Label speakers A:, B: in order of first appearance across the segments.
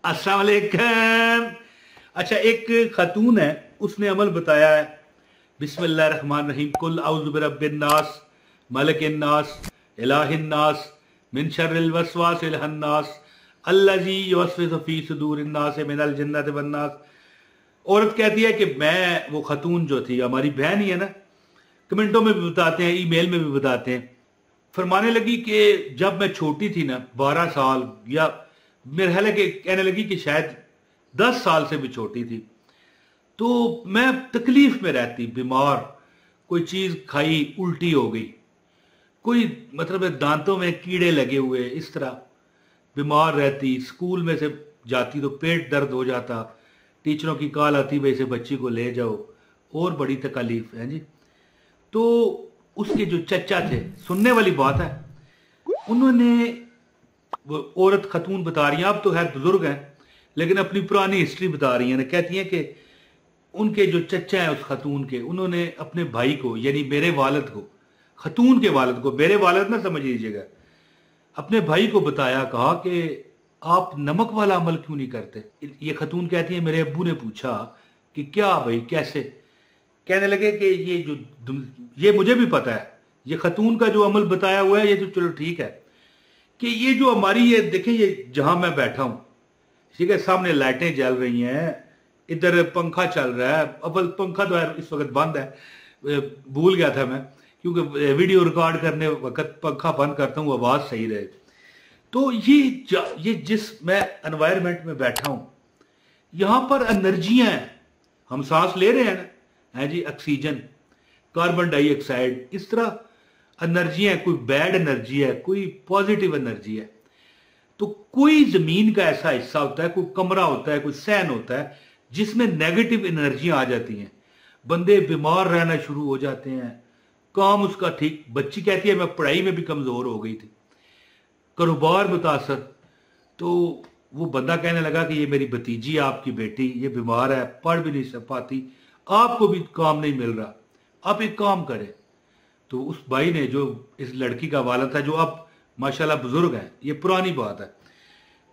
A: अस्सलाम वालेकुम। अच्छा, एक खातून है, उसने अमल बताया है। बिस्मिल्लाहिर्रहमानिर्रहीम। कुल औज़ु बिरब्बिन नास, मलिकिन नास, इलाहिन नास, मिन शर्रिल वस्वासिल हन्नास, अल्लज़ी युवस्विसु फी सुदूरिन नास मिनल जिन्नति वन नास। औरत कहती है कि मैं, वो खातून जो थी, हमारी बहन ही है ना, कमेंटों में भी बताते हैं, ईमेल में भी बताते हैं, फरमाने लगी कि जब मैं छोटी थी ना, 12 साल या मेरे ख्याल है कि कहने लगी कि शायद 10 साल से भी छोटी थी, तो मैं तकलीफ में रहती, बीमार, कोई चीज खाई उल्टी हो गई, कोई मतलब दांतों में कीड़े लगे हुए, इस तरह बीमार रहती। स्कूल में से जाती तो पेट दर्द हो जाता, टीचरों की कॉल आती भाई से बच्ची को ले जाओ, और बड़ी तकलीफ है जी। तो उसके जो चचा थे, सुनने वाली बात है, उन्होंने, वो औरत खातून बता रही हैं, अब तो है बुजुर्ग हैं, लेकिन अपनी पुरानी हिस्ट्री बता रही हैं। कहती हैं कि उनके जो चचा हैं उस खातून के, उन्होंने अपने भाई को, यानी मेरे वालिद को, खातून के वालिद को, मेरे वालिद ना समझ लीजिएगा, अपने भाई को बताया, कहा कि आप नमक वाला अमल क्यों नहीं करते। ये खातून कहती है मेरे अब्बू ने पूछा कि क्या भाई कैसे। कहने लगे कि ये मुझे भी पता है, ये खातून का जो अमल बताया हुआ है ये तो चलो ठीक है, कि ये जो हमारी, ये देखें, ये जहां मैं बैठा हूं, ठीक है, सामने लाइटें जल रही हैं, इधर पंखा चल रहा है। अब पंखा तो इस वक्त बंद है, भूल गया था मैं, क्योंकि वीडियो रिकॉर्ड करने वक्त पंखा बंद करता हूँ आवाज सही रहे। तो ये जिस मैं एनवायरनमेंट में बैठा हूं, यहां पर एनर्जियां हैं, हम सांस ले रहे हैं ना, है जी, ऑक्सीजन, कार्बन डाइऑक्साइड, इस तरह एनर्जी है, कोई बैड एनर्जी है, कोई पॉजिटिव एनर्जी है। तो कोई जमीन का ऐसा हिस्सा होता है, कोई कमरा होता है, कोई सहन होता है, जिसमें नेगेटिव एनर्जियां आ जाती हैं, बंदे बीमार रहना शुरू हो जाते हैं, काम उसका ठीक, बच्ची कहती है मैं पढ़ाई में भी कमजोर हो गई थी, कारोबार मुतासर। तो वो बंदा कहने लगा कि ये मेरी भतीजी, आपकी बेटी, ये बीमार है, पढ़ भी नहीं पाती, आपको भी काम नहीं मिल रहा, आप एक काम करें। तो उस भाई ने, जो इस लड़की का वालिद था, जो अब माशाल्लाह बुजुर्ग है, ये पुरानी बात है,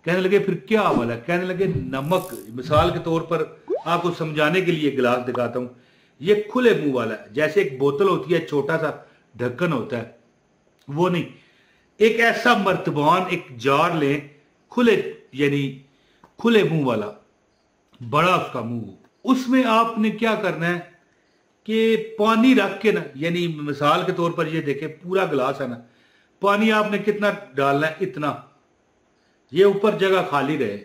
A: कहने लगे फिर क्या अमल है। कहने लगे नमक, मिसाल के तौर पर आपको समझाने के लिए गिलास दिखाता हूं, ये खुले मुंह वाला है, जैसे एक बोतल होती है, छोटा सा ढक्कन होता है, वो नहीं, एक ऐसा मर्तबान, एक जार लें, खुले, यानी खुले मुंह वाला, बड़ा उसका मुंह, उसमें आपने क्या करना है कि पानी रख के ना, यानी मिसाल के तौर पर ये देखें, पूरा गिलास है ना, पानी आपने कितना डालना है, इतना, ये ऊपर जगह खाली रहे,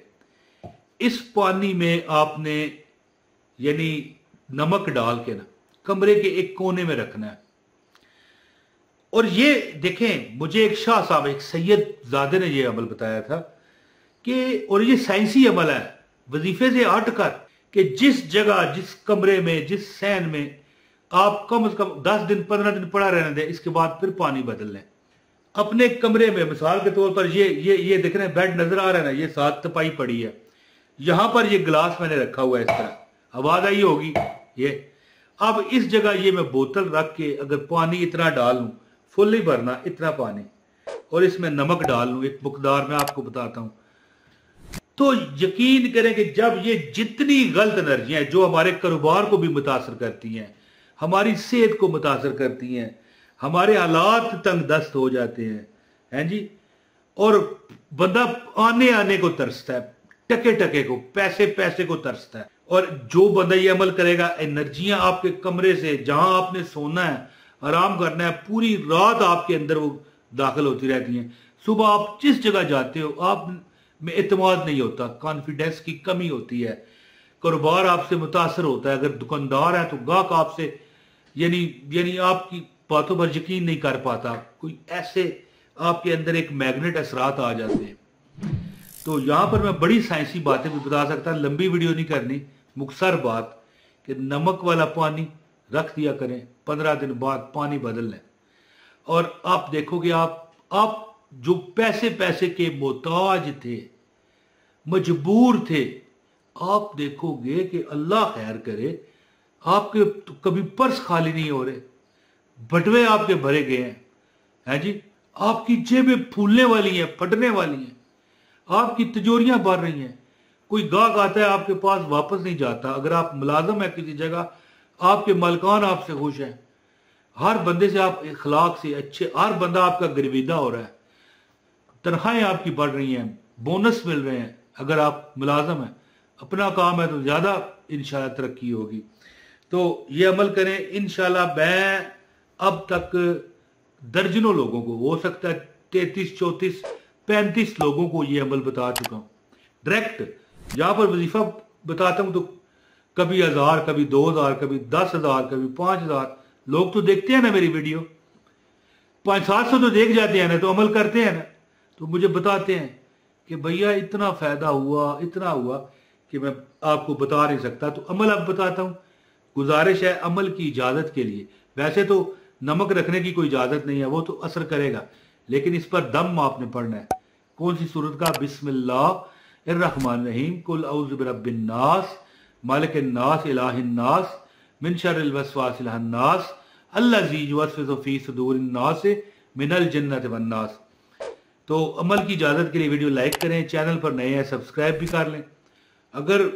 A: इस पानी में आपने यानी नमक डाल के ना कमरे के एक कोने में रखना है। और ये देखें, मुझे एक शाह साहब, एक सैयद ज़ादे ने ये अमल बताया था कि, और ये साइंसी अमल है, वजीफे से हट कर, कि जिस जगह, जिस कमरे में, जिस सहन में आप कम से कम 10 दिन 15 दिन पड़ा रहने दें, इसके बाद फिर पानी बदल लें अपने कमरे में। मिसाल के तौर पर ये देख रहे हैं, बेड नजर आ रहा है ना, ये 7 तपाई पड़ी है, यहां पर ये गिलास मैंने रखा हुआ है, इस तरह आवाज आई होगी ये। अब इस जगह ये मैं बोतल रख के अगर पानी इतना डाल लूं, फुल ही भरना, इतना पानी, और इसमें नमक डाल लूं एक मुकदार में, आपको बताता हूं, तो यकीन करें कि जब ये जितनी गलत एनर्जियां हैं, जो हमारे कारोबार को भी मुतासर करती हैं, हमारी सेहत को मुतासर करती हैं, हमारे हालात तंग दस्त हो जाते हैं जी, और बंदा आने आने को तरसता है, टके टके को, पैसे पैसे को तरसता है। और जो बंदा ये अमल करेगा, एनर्जियां आपके कमरे से, जहां आपने सोना है, आराम करना है, पूरी रात आपके अंदर वो दाखिल होती रहती हैं। सुबह आप जिस जगह जाते हो, आप में एतमाद नहीं होता, कॉन्फिडेंस की कमी होती है, कारोबार आपसे मुतासर होता है, अगर दुकानदार है तो गाहक आपसे यानी आपकी बातों पर यकीन नहीं कर पाता, कोई ऐसे आपके अंदर एक मैग्नेट असरात आ जाते हैं। तो यहां पर मैं बड़ी साइंसी बातें भी बता सकता, लंबी वीडियो नहीं करनी, मुख्तसर बात, कि नमक वाला पानी रख दिया करें, 15 दिन बाद पानी बदल लें, और आप देखोगे, आप जो पैसे पैसे के मोहताज थे, मजबूर थे, आप देखोगे कि अल्लाह खैर करे, आपके तो कभी पर्स खाली नहीं हो रहे, बटवे आपके भरे गए हैं जी, आपकी जेबें फूलने वाली हैं, फटने वाली हैं, आपकी तिजोरियां भर रही हैं, कोई गाहक आता है आपके पास वापस नहीं जाता। अगर आप मुलाजम है किसी जगह, आपके मालिकान आपसे खुश हैं, हर बंदे से आप इखलाक से अच्छे, हर बंदा आपका गिरविदा हो रहा है, तनख्वाहें आपकी बढ़ रही हैं, बोनस मिल रहे हैं। अगर आप मुलाजम हैं, अपना काम है तो ज़्यादा इंशाल्लाह तरक्की होगी। तो ये अमल करें इंशाल्लाह। मैं अब तक दर्जनों लोगों को, हो सकता है 33, 34, 35 लोगों को ये अमल बता चुका हूँ डायरेक्ट। जहाँ पर वजीफा बताता हूँ तो कभी 1000, कभी 2000, कभी 10,000, कभी 5000 लोग तो देखते हैं ना मेरी वीडियो, 500-700 तो देख जाते हैं ना, तो अमल करते हैं ना, तो मुझे बताते हैं कि भैया इतना फायदा हुआ, इतना हुआ कि मैं आपको बता नहीं सकता। तो अमल अब बताता हूँ। गुजारिश है अमल की इजाजत के लिए। वैसे तो नमक रखने की कोई इजाजत नहीं है, वो तो असर करेगा, लेकिन इस पर दम आपने पढ़ना है। कौन सी सूरत का? बिस्मिल्लाहिर्रहमानिर्रहीम, कुल औज़ु बिरब्बिन नास, मालिकिन नास, इलाहिन नास, मिन शर्रिल वस्वासिल हन्नास, अल्लज़ी युवस्विसु फ़ी सुदूरिन नास मिनल जिन्नति वन नास। तो अमल की इजाजत के लिए वीडियो लाइक करें, चैनल पर नए हैं सब्सक्राइब भी कर लें। अगर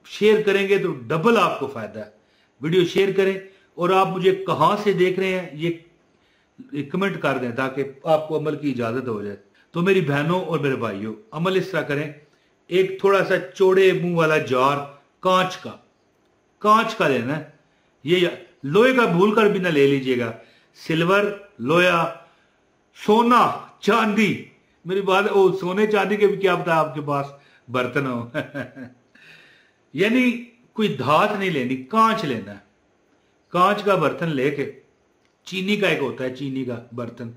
A: शेयर करेंगे तो डबल आपको फायदा है। वीडियो शेयर करें और आप मुझे कहाँ से देख रहे हैं ये कमेंट कर दें ताकि आपको अमल की इजाजत हो जाए। तो मेरी बहनों और मेरे भाइयों, अमल इस तरह करें। एक थोड़ा सा चौड़े मुंह वाला जार कांच का लेना है। ये लोहे का भूल कर भी ना ले लीजिएगा। सिल्वर, लोहा, सोना, चांदी, मेरी बात, ओ सोने चांदी के भी क्या पता आपके पास बर्तन हो यानी कोई धात नहीं लेनी, कांच लेना है। कांच का बर्तन लेके, चीनी का एक होता है चीनी का बर्तन,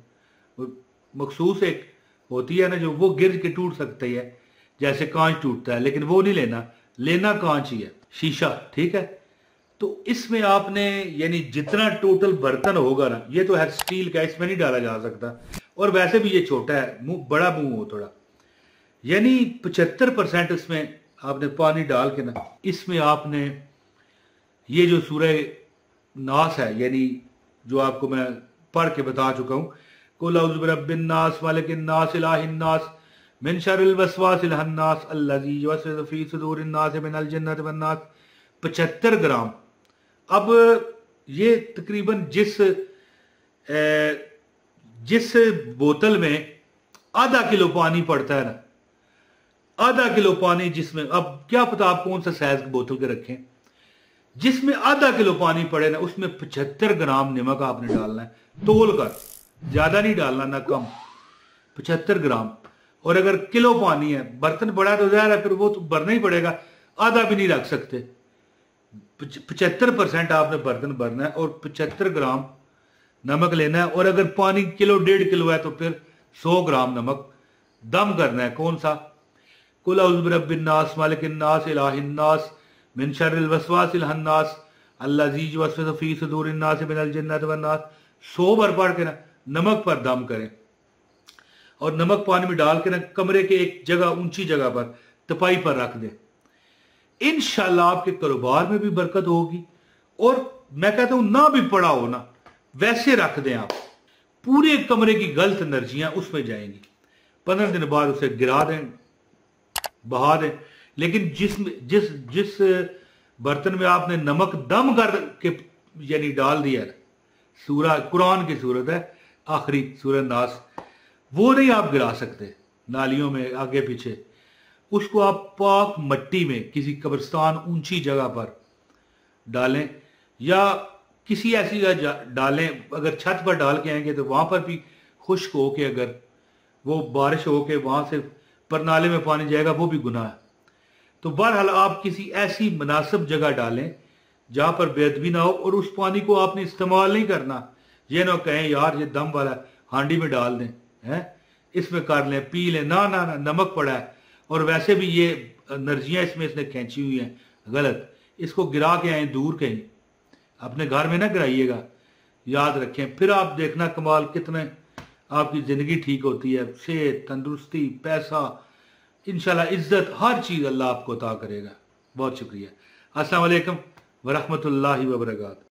A: मखसूस एक होती है ना जो वो गिर के टूट सकती है जैसे कांच टूटता है, लेकिन वो नहीं लेना कांच ही है, शीशा, ठीक है। तो इसमें आपने यानी जितना टोटल बर्तन होगा ना, ये तो है स्टील का, इसमें नहीं डाला जा सकता, और वैसे भी ये छोटा है, मुंह बड़ा मुंह हो थोड़ा, यानी 75% इसमें आपने पानी डाल के ना, इसमें आपने ये जो सूरह नास है, यानी जो आपको मैं पढ़ के बता चुका हूँ, कुल औज़ु बिरब्बिन नास, मालिकिन नास, इलाहिन नास, मिन शर्रिल वस्वासिल हन्नास, अल्लज़ी युवस्विसु फ़ी सुदूरिन नास मिनल जिन्नति वन नास, 75 ग्राम। अब ये तकरीबन जिस बोतल में आधा किलो पानी पड़ता है ना, आधा किलो पानी जिसमें, अब क्या पता आप कौन सा साइज की बोतल के रखें, जिसमें आधा किलो पानी पड़े ना, उसमें 75 ग्राम नमक आपने डालना है, तोल कर, ज्यादा नहीं डालना ना कम, 75 ग्राम। और अगर किलो पानी है, बर्तन बड़ा तो ज़ाहिर है फिर वो तो भरना ही पड़ेगा, आधा भी नहीं रख सकते। 75% आपने बर्तन भरना है और 75 ग्राम नमक लेना है। और अगर पानी किलो 1.5 किलो है तो फिर 100 ग्राम नमक दम करना है। कौन सा? कुल औज़ु बिरब्बिन नास, मालिकिन नास, इलाहिन नास, मिन शर्रिल वस्वासिल हन्नास, अल्लज़ी युवस्विसु फ़ी सुदूरिन नास मिनल जिन्नति वन नास। 100 बार पढ़ के ना नमक पर दम करें और नमक पानी में डाल के ना कमरे के एक जगह, ऊंची जगह पर, तपाई पर रख दें। इंशाल्लाह आपके कारोबार में भी बरकत होगी। और मैं कहता हूं ना भी पड़ा हो ना, वैसे रख दें आप, पूरे कमरे की गलत एनर्जियां उसमें जाएंगी। 15 दिन बाद उसे गिरा दें, बहा दें। लेकिन जिस बर्तन में आपने नमक दम कर के यानी डाल दिया है, सूरह कुरान की सूरत है आखिरी सूरह नास, वो नहीं आप गिरा सकते नालियों में आगे पीछे। उसको आप पाक मट्टी में किसी कब्रिस्तान ऊंची जगह पर डालें या किसी ऐसी जगह डालें। अगर छत पर डाल के आएंगे तो वहां पर भी खुश्क हो के, अगर वो बारिश हो के वहां से पर नाले में पानी जाएगा, वो भी गुनाह है। तो बहरहाल आप किसी ऐसी मुनासिब जगह डालें जहां पर बेअदबी ना हो, और उस पानी को आपने इस्तेमाल नहीं करना। ये ना कहें यार ये दम वाला हांडी में डाल दें, हैं इसमें कर लें, पी लें, ना ना ना, नमक पड़ा है और वैसे भी ये एनर्जियां इसमें इसने खींची हुई हैं गलत, इसको गिरा के आए दूर कहीं, अपने घर में ना गिराइएगा, याद रखें। फिर आप देखना कमाल, कितने आपकी जिंदगी ठीक होती है, सेहत, तंदुरुस्ती, पैसा, इंशाल्लाह इज्जत, हर चीज़ अल्लाह आपको अता करेगा। बहुत शुक्रिया। अस्सलाम वालेकुम वरहमतुल्लाहि वबरकातुहू।